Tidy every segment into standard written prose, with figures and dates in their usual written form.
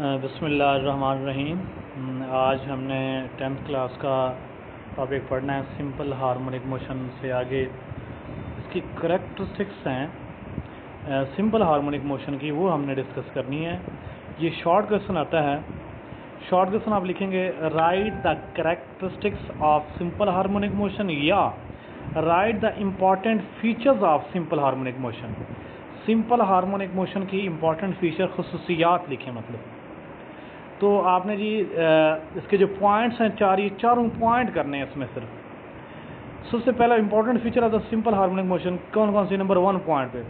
बिस्मिल्लाहिर्रहमानिर्रहीम। आज हमने 10th क्लास का टॉपिक पढ़ना है सिंपल हार्मोनिक मोशन से आगे इसकी करेक्टरिस्टिक्स हैं सिंपल हार्मोनिक मोशन की, वो हमने डिस्कस करनी है। ये शॉर्ट क्वेश्चन आता है। शॉर्ट क्वेश्चन आप लिखेंगे write the characteristics of simple harmonic motion या write the important features of simple harmonic motion. Simple harmonic motion की इम्पॉर्टेंट फीचर खसूसियात लिखें। मतलब तो आपने जी इसके जो पॉइंट्स हैं ये चारों पॉइंट करने हैं इसमें। सिर्फ सबसे पहला important feature of the simple harmonic motion कौन कौन सी? नंबर 1 पॉइंट पे,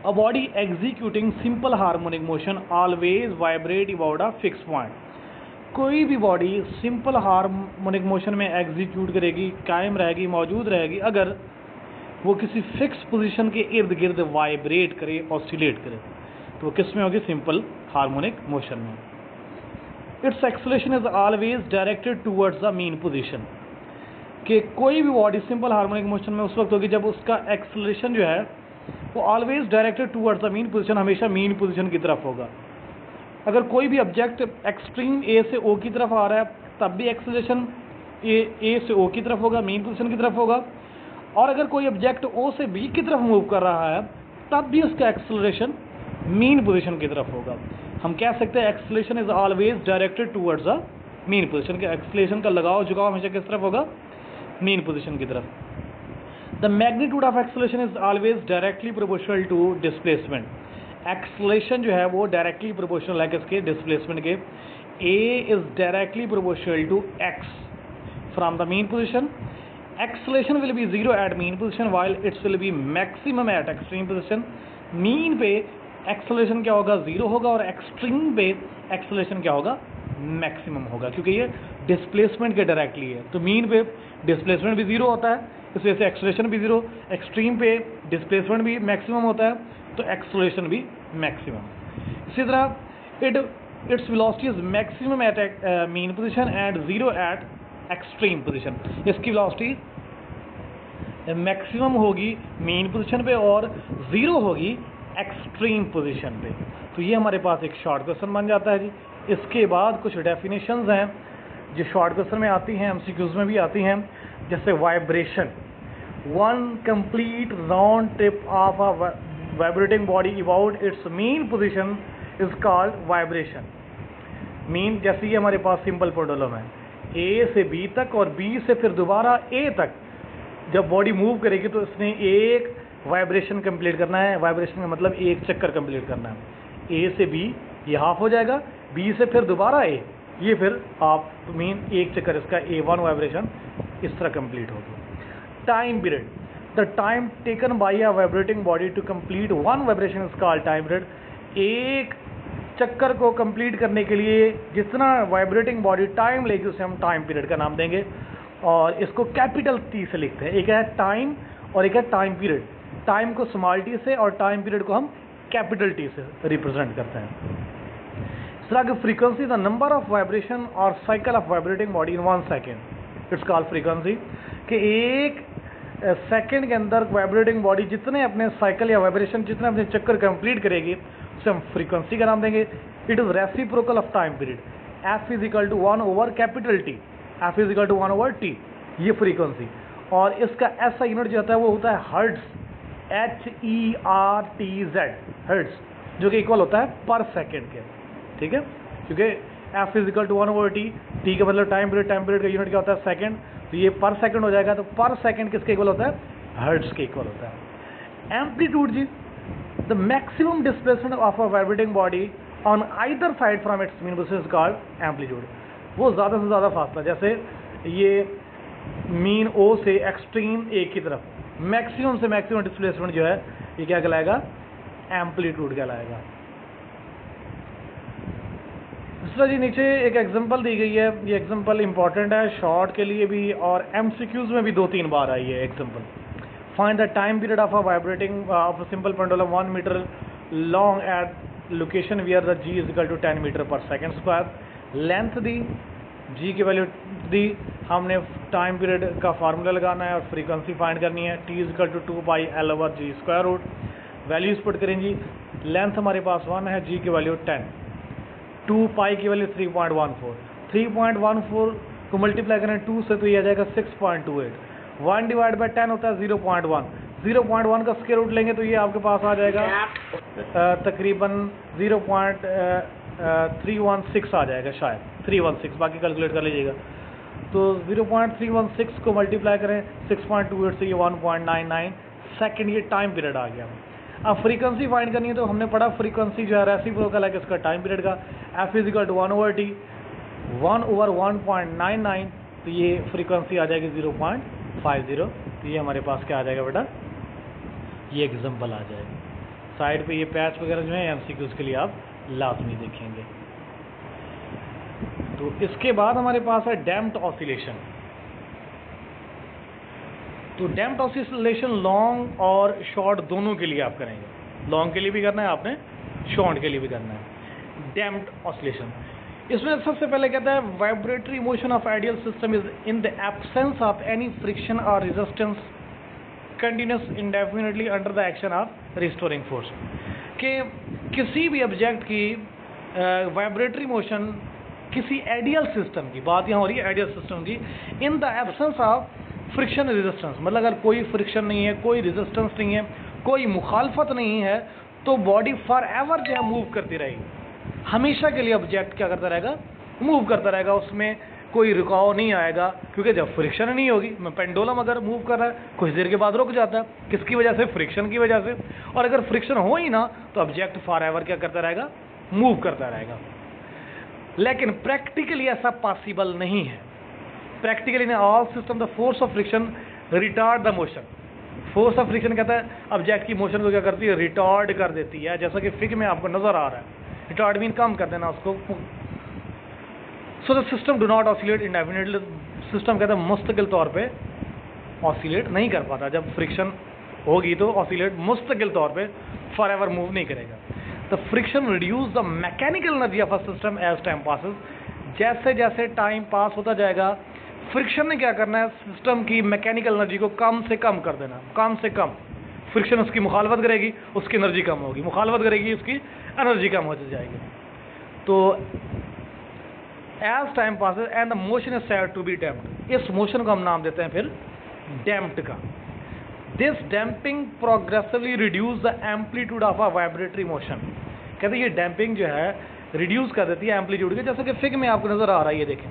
a body executing simple harmonic motion always vibrate about a fix point. कोई भी बॉडी सिंपल हार्मोनिक मोशन में एग्जीक्यूट करेगी, कायम रहेगी, मौजूद रहेगी अगर वो किसी फिक्स पोजीशन के इर्द गिर्द वाइब्रेट करे, ऑसिलेट करे। तो वो किस में होगी? सिंपल हार्मोनिक मोशन में। It's acceleration is always directed towards the mean position. कि कोई भी बॉडी सिंपल हार्मोनिक मोशन में उस वक्त होगी जब उसका एक्सेलरेशन जो है वो always directed towards the mean position, हमेशा मीन पोजीशन की तरफ होगा। अगर कोई भी ऑब्जेक्ट एक्सट्रीम ए से ओ की तरफ आ रहा है तब भी एक्सेलरेशन ए से ओ की तरफ होगा, मीन पोजीशन की तरफ होगा। और अगर कोई ऑब्जेक्ट ओ से बी की तरफ मूव कर रहा है तब भी उसका एक्सेलरेशन मीन पोजीशन की तरफ होगा। हम कह सकते हैं acceleration is always directed towards the mean position. के एक्सेलरेशन का लगाव झुकाव हमेशा किस तरफ होगा? मीन पोजीशन की तरफ। The magnitude of acceleration is always directly proportional to displacement. Acceleration जो है वो डायरेक्टली प्रोपोर्शनल है किसके? डिस्प्लेसमेंट के। A is directly proportional to X from the mean position. Acceleration will be 0 at mean position while it's will be maximum at extreme position. Mean पे acceleration क्या होगा? 0 होगा और एक्सट्रीम पे एक्सेलरेशन क्या होगा? मैक्सिमम होगा, क्योंकि ये डिस्प्लेसमेंट के डायरेक्टली है। तो मीन पे डिस्प्लेसमेंट भी 0 होता है, इस वजह से एक्सेलरेशन भी 0। एक्सट्रीम पे डिस्प्लेसमेंट भी मैक्सिमम होता है तो एक्सेलरेशन भी मैक्सिमम। इसी तरह its velocity is maximum at mean position and 0 at extreme position. इसकी वेलोसिटी मैक्सिमम होगी मीन पोजीशन पे और 0 होगी एक्सट्रीम पोजीशन पे। तो ये हमारे पास एक शॉर्ट क्वेश्चन बन जाता है जी। इसके बाद कुछ डेफिनेशंस हैं जो शॉर्ट क्वेश्चन में आती हैं, एमसीक्यूज में भी आती हैं। जैसे vibration, one complete round trip of a vibrating body about it's mean position is called vibration. Mean जैसे ये हमारे पास सिंपल पेंडुलम है, ए से बी तक और बी से फिर दोबारा ए तक जब बॉडी मूव करेगी तो इसने एक वाइब्रेशन कंप्लीट करना है। वाइब्रेशन का मतलब एक चक्कर कंप्लीट करना है। ए से बी ये हाफ हो जाएगा, बी से फिर दोबारा ए, ये फिर हाफ, तो मीन एक चक्कर इसका A1 वाइब्रेशन इस तरह कंप्लीट होगी। Time period, the time taken by a vibrating body to complete one vibration is called time period. एक चक्कर को कंप्लीट करने के लिए जितना वाइब्रेटिंग बॉडी टाइम लेगी उसे हम टाइम पीरियड का नाम देंगे। और इसको कैपिटल T से लिखते हैं। एक है टाइम और एक है टाइम पीरियड। टाइम को स्मॉल टी से और टाइम पीरियड को हम कैपिटल T से रिप्रेजेंट करते हैं। इस तरह की frequency the number of vibration और cycle of vibrating body in 1 second, it's called frequency. कि एक सेकेंड के अंदर वाइब्रेटिंग बॉडी जितने अपने साइकिल या वाइब्रेशन जितने अपने चक्कर कंप्लीट करेगी उसे हम फ्रीक्वेंसी का नाम देंगे। It is reciprocal of time period. F is equal to 1 over capital T, f is equal to 1 over T, ये फ्रीक्वेंसी। और इसका ऐसा यूनिट जो होता है वो होता है हर्ट्ज, HERTZ, हर्ट्ज, जो कि इक्वल होता है पर सेकेंड के। ठीक है, क्योंकि f is equal to 1 over t, t का मतलब टाइम पीरियड का यूनिट क्या होता है? सेकेंड, तो ये पर सेकेंड हो जाएगा। तो पर सेकेंड किसके इक्वल होता है? हर्ट्ज के इक्वल होता है। एम्पलीट्यूड जी, the maximum displacement of a vibrating body on either side from its mean position is called amplitude. वो ज़्यादा से ज़्यादा फासला, जैसे ये मीन O से एक्सट्रीम ए की तरफ मैक्सिमम से मैक्सिमम डिस्प्लेसमेंट जो है ये क्या कहलाएगा? एम्पलीट्यूड कहलाएगा। दूसरा जी नीचे एक एग्जांपल दी गई है। ये एग्जांपल इंपॉर्टेंट है शॉर्ट के लिए भी और एमसीक्यूज में भी 2-3 बार आई है example. Find the time period of a vibrating of a simple pendulum 1 metre long at location where the G is equal to 10 metre per second square. Length दी, G की वैल्यू दी, हमने टाइम पीरियड का formula लगाना है और frequency find करनी है। T is equal to 2 pi L over G square root. Values put करें जी। लेंथ हमारे पास 1 है, G की वैल्यू 10। 2 पाई की वैल्यू 3.14, 3.14 को मल्टीप्लाई करें 2 से तो ये आ जाएगा 6.28, 1 डिवाइड बाई 10 होता है 0.1, 0.1 का स्क्वायर रूट लेंगे तो ये आपके पास आ जाएगा तकरीबन 0.316 आ जाएगा, शायद 316, बाकी कैलकुलेट कर लीजिएगा। तो 0.316 को मल्टीप्लाई करें 6.28 से ये 1.99 सेकेंड, ये टाइम पीरियड आ गया। अब फ्रीक्वेंसी फाइंड करनी है तो हमने पढ़ा फ्रीक्वेंसी जो है रेसिप्रोकल है किसका, टाइम पीरियड का, f is equal to 1/t, 1/1.99, तो ये फ्रीक्वेंसी आ जाएगी 0.50। तो ये हमारे पास क्या आ जाएगा बेटा, ये एग्जाम्पल आ जाएगा। साइड पे ये पैच वगैरह जो है MCQs के लिए आप लाजमी देखेंगे। तो इसके बाद हमारे पास है डैम्प्ड ऑसिलेशन। तो डैम्प्ड ऑसिलेशन लॉन्ग और शॉर्ट दोनों के लिए आप करेंगे, लॉन्ग के लिए भी करना है आपने, शॉर्ट के लिए भी करना है। डैम्प्ड ऑसिलेशन, इसमें सबसे पहले कहता है vibratory motion of ideal system is in the absence of any friction और resistance continues indefinitely under the action of restoring force. कि किसी भी ऑब्जेक्ट की वाइब्रेटरी मोशन किसी आइडियल सिस्टम की, बात यहाँ हो रही है आइडियल सिस्टम की, in the absence of friction resistance, मतलब अगर कोई फ्रिक्शन नहीं है, कोई रेजिस्टेंस नहीं है, कोई मुखालफत नहीं है, तो बॉडी फॉर एवर जो है मूव करती रहेगी, हमेशा के लिए ऑब्जेक्ट क्या करता रहेगा, मूव करता रहेगा, उसमें कोई रुकाव नहीं आएगा। क्योंकि जब फ्रिक्शन नहीं होगी, पेंडुलम अगर मूव कर रहा है कुछ देर के बाद रुक जाता है, किसकी वजह से, फ्रिक्शन की वजह से। और अगर फ्रिक्शन हो ही ना तो ऑब्जेक्ट फॉर एवर क्या करता रहेगा, मूव करता रहेगा। लेकिन प्रैक्टिकली ऐसा पॉसिबल नहीं है। Practically in all system the force of friction retard the motion. Force of friction कहता है ऑब्जेक्ट की मोशन को क्या करती है, रिटार्ड कर देती है, जैसा कि फिगर में आपको नजर आ रहा है। रिटार्ड मीन कम कर देना उसको। So the system do not oscillate इंडेफिनिटली, system कहता है मुस्तकिल तौर पे ऑसिलेट नहीं कर पाता। जब फ्रिक्शन होगी तो ऑसिलेट मुस्तकिल तौर पे फॉर एवर मूव नहीं करेगा। The friction reduce the mechanical energy of a system as time passes. जैसे जैसे टाइम पास होता जाएगा फ्रिक्शन ने क्या करना है, सिस्टम की मैकेनिकल एनर्जी को कम से कम कर देना, कम से कम। फ्रिक्शन उसकी मुखालफत करेगी, उसकी एनर्जी कम होगी, मुखालफत करेगी, उसकी एनर्जी कम होती जाएगी। तो as time passes and the motion is said to be damped, इस मोशन को हम नाम देते हैं फिर डैम्प्ड का। This damping progressively reduce the amplitude of a vibratory motion. कहते ये डैम्पिंग जो है रिड्यूस कर देती है एम्पलीट्यूड के, जैसे कि फिगर में आपको नजर आ रहा है, ये देखें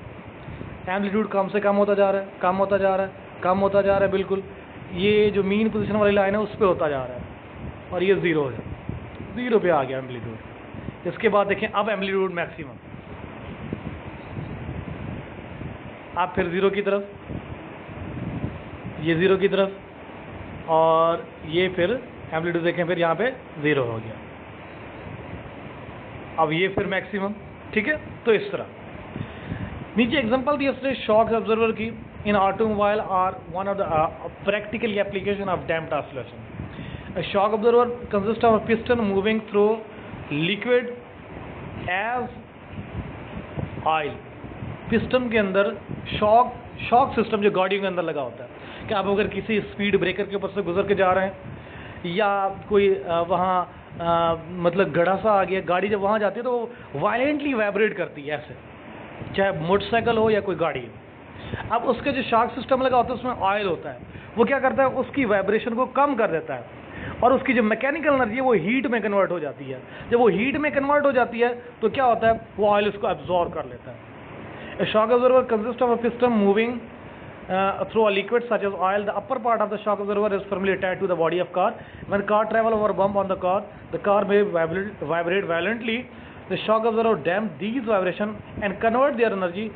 एम्पलीट्यूड कम से कम होता जा रहा है, कम होता जा रहा है, कम होता जा रहा है, बिल्कुल ये जो मीन पोजीशन वाली लाइन है उस पर होता जा रहा है, और ये जीरो है, जीरो पे आ गया एम्पलीट्यूड। इसके बाद देखें अब एम्पलीट्यूड मैक्सिमम, आप फिर जीरो की तरफ, ये जीरो की तरफ, और ये फिर एम्पलीट्यूड देखें फिर यहाँ पे जीरो हो गया, अब ये फिर मैक्सिमम। ठीक है, तो इस तरह नीचे एग्जांपल दिया इसने शॉक ऑब्जर्वर की। In automobile are one of the practical application of damped oscillation. A shock observer consists of a piston moving through liquid as oil। Piston के अंदर शॉक सिस्टम जो गाड़ियों के अंदर लगा होता है, कि आप अगर किसी स्पीड ब्रेकर के ऊपर से गुजर के जा रहे हैं, या कोई वहाँ मतलब गड़ा सा आ गया, गाड़ी जब वहाँ जाती है तो वायलेंटली वाइब्रेट करती है ऐसे, चाहे मोटरसाइकिल हो या कोई गाड़ी हो। अब उसके जो शॉक सिस्टम लगा होता है उसमें ऑयल होता है, वो क्या करता है, उसकी वाइब्रेशन को कम कर देता है, और उसकी जो मैकेनिकल एनर्जी है वो हीट में कन्वर्ट हो जाती है। जब वो हीट में कन्वर्ट हो जाती है तो क्या होता है, वो ऑयल उसको एब्जॉर्ब कर लेता है। A shock observer consists of a piston moving through a liquid such as oil. The upper part of the shock observer is firmly attached to the body of car. When car travel over a bump on the car may vibrate violently. The shock observer damp these vibration and convert their energy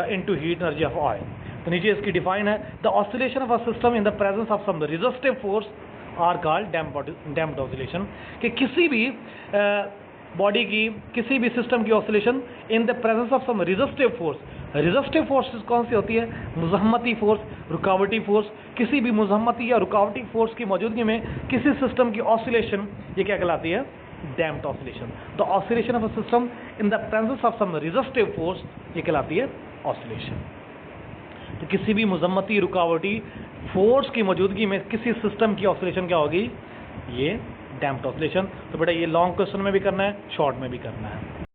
into heat energy of oil. तो नीचे इसकी define है, the oscillation of a system in the presence of some resistive force are called damped oscillation। कि किसी भी body की, किसी भी सिस्टम की oscillation in the presence of some resistive force. Resistive force कौन सी होती है, मुज़ाहमती फोर्स, रुकावटी फोर्स। किसी भी मुज़ाहमती या रुकावटी फोर्स की मौजूदगी में किसी सिस्टम की ऑसिलेशन, ये क्या कहलाती है, डैम्प्ड ऑसिलेशन। तो oscillation of a system in the presence of some resistive force, ये कहलाती है ऑसिलेशन। तो किसी भी मुज़ाहमती रुकावटी फोर्स की मौजूदगी में किसी सिस्टम की ऑसिलेशन क्या होगी, ये डैम्प्ड ऑसिलेशन। तो बेटा ये लॉन्ग क्वेश्चन में भी करना है, शॉर्ट में भी करना है।